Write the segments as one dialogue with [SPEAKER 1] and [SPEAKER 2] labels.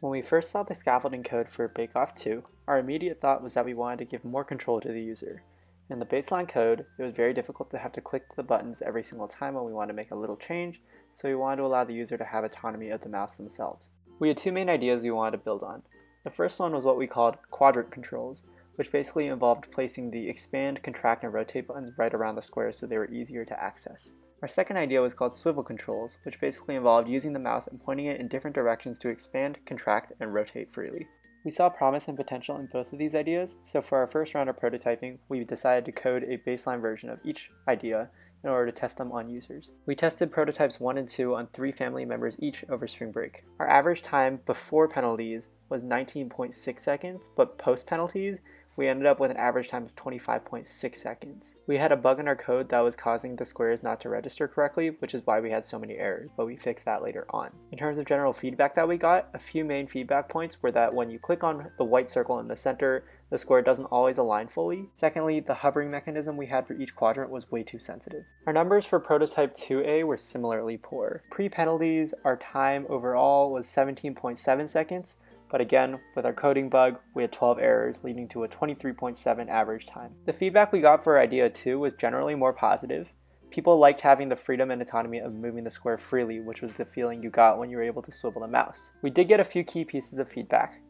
[SPEAKER 1] When we first saw the scaffolding code for Bakeoff 2, our immediate thought was that we wanted to give more control to the user. In the baseline code, it was very difficult to have to click the buttons every single time when we wanted to make a little change, so we wanted to allow the user to have autonomy of the mouse themselves. We had two main ideas we wanted to build on. The first one was what we called quadrant controls, which basically involved placing the expand, contract, and rotate buttons right around the square so they were easier to access. Our second idea was called swivel controls, which basically involved using the mouse and pointing it in different directions to expand, contract, and rotate freely. We saw promise and potential in both of these ideas, so for our first round of prototyping, we decided to code a baseline version of each idea in order to test them on users. We tested prototypes 1 and 2 on 3 family members each over spring break. Our average time before penalties was 19.6 seconds, but post penalties, we ended up with an average time of 25.6 seconds. We had a bug in our code that was causing the squares not to register correctly, which is why we had so many errors, but we fixed that later on. In terms of general feedback that we got, a few main feedback points were that when you click on the white circle in the center, the square doesn't always align fully. Secondly, the hovering mechanism we had for each quadrant was way too sensitive. Our numbers for prototype 2A were similarly poor. Pre-penalties, our time overall was 17.7 seconds, but again, with our coding bug, we had 12 errors, leading to a 23.7 average time. The feedback we got for idea 2 was generally more positive. People liked having the freedom and autonomy of moving the square freely, which was the feeling you got when you were able to swivel the mouse. We did get a few key pieces of feedback.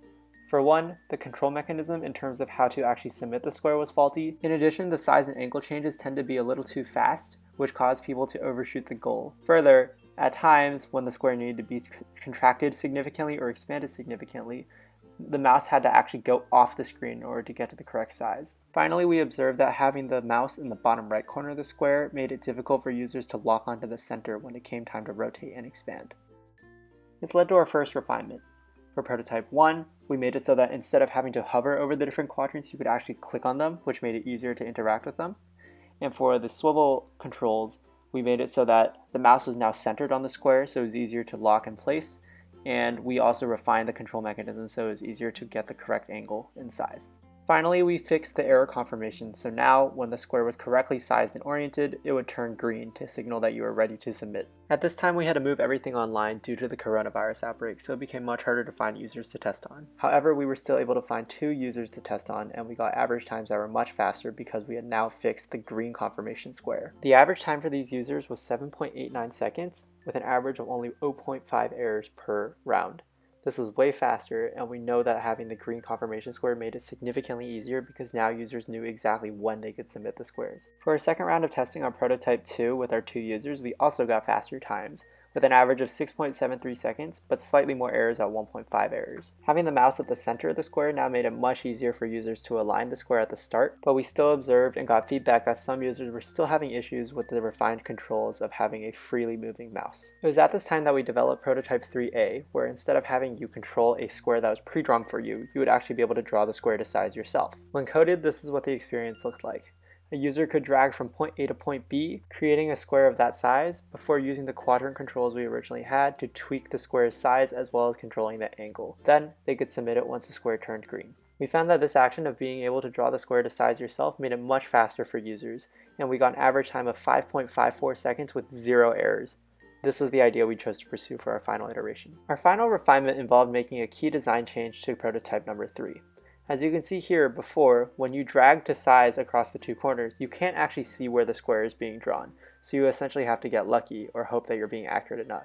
[SPEAKER 1] For one, the control mechanism in terms of how to actually submit the square was faulty. In addition, the size and angle changes tend to be a little too fast, which caused people to overshoot the goal. Further, at times, when the square needed to be contracted significantly or expanded significantly, the mouse had to actually go off the screen in order to get to the correct size. Finally, we observed that having the mouse in the bottom right corner of the square made it difficult for users to lock onto the center when it came time to rotate and expand. This led to our first refinement. For prototype 1, we made it so that instead of having to hover over the different quadrants, you could actually click on them, which made it easier to interact with them. And for the swivel controls, we made it so that the mouse was now centered on the square, so it was easier to lock in place. And we also refined the control mechanism so it was easier to get the correct angle and size. Finally, we fixed the error confirmation, so now when the square was correctly sized and oriented, it would turn green to signal that you were ready to submit. At this time, we had to move everything online due to the coronavirus outbreak, so it became much harder to find users to test on. However, we were still able to find 2 users to test on, and we got average times that were much faster because we had now fixed the green confirmation square. The average time for these users was 7.89 seconds, with an average of only 0.5 errors per round. This was way faster, and we know that having the green confirmation square made it significantly easier because now users knew exactly when they could submit the squares. For our second round of testing on prototype 2 with our 2 users, we also got faster times, with an average of 6.73 seconds, but slightly more errors at 1.5 errors. Having the mouse at the center of the square now made it much easier for users to align the square at the start, but we still observed and got feedback that some users were still having issues with the refined controls of having a freely moving mouse. It was at this time that we developed prototype 3A, where instead of having you control a square that was pre-drawn for you, you would actually be able to draw the square to size yourself. When coded, this is what the experience looked like. A user could drag from point A to point B, creating a square of that size, before using the quadrant controls we originally had to tweak the square's size as well as controlling the angle. Then, they could submit it once the square turned green. We found that this action of being able to draw the square to size yourself made it much faster for users, and we got an average time of 5.54 seconds with 0 errors. This was the idea we chose to pursue for our final iteration. Our final refinement involved making a key design change to prototype number 3. As you can see here before, when you drag to size across the 2 corners, you can't actually see where the square is being drawn, so you essentially have to get lucky or hope that you're being accurate enough.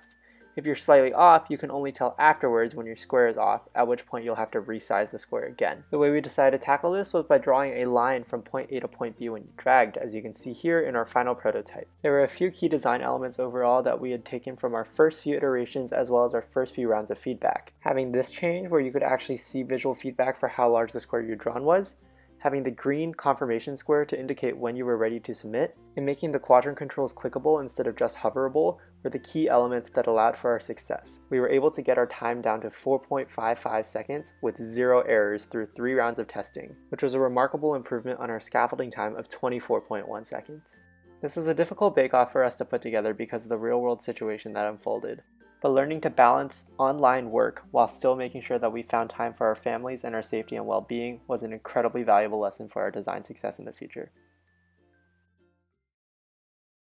[SPEAKER 1] If you're slightly off, you can only tell afterwards when your square is off, at which point you'll have to resize the square again. The way we decided to tackle this was by drawing a line from point A to point B when you dragged, as you can see here in our final prototype. There were a few key design elements overall that we had taken from our first few iterations as well as our first few rounds of feedback. Having this change where you could actually see visual feedback for how large the square you'd drawn was, having the green confirmation square to indicate when you were ready to submit, and making the quadrant controls clickable instead of just hoverable were the key elements that allowed for our success. We were able to get our time down to 4.55 seconds with 0 errors through 3 rounds of testing, which was a remarkable improvement on our scaffolding time of 24.1 seconds. This was a difficult bake-off for us to put together because of the real-world situation that unfolded, but learning to balance online work while still making sure that we found time for our families and our safety and well-being was an incredibly valuable lesson for our design success in the future.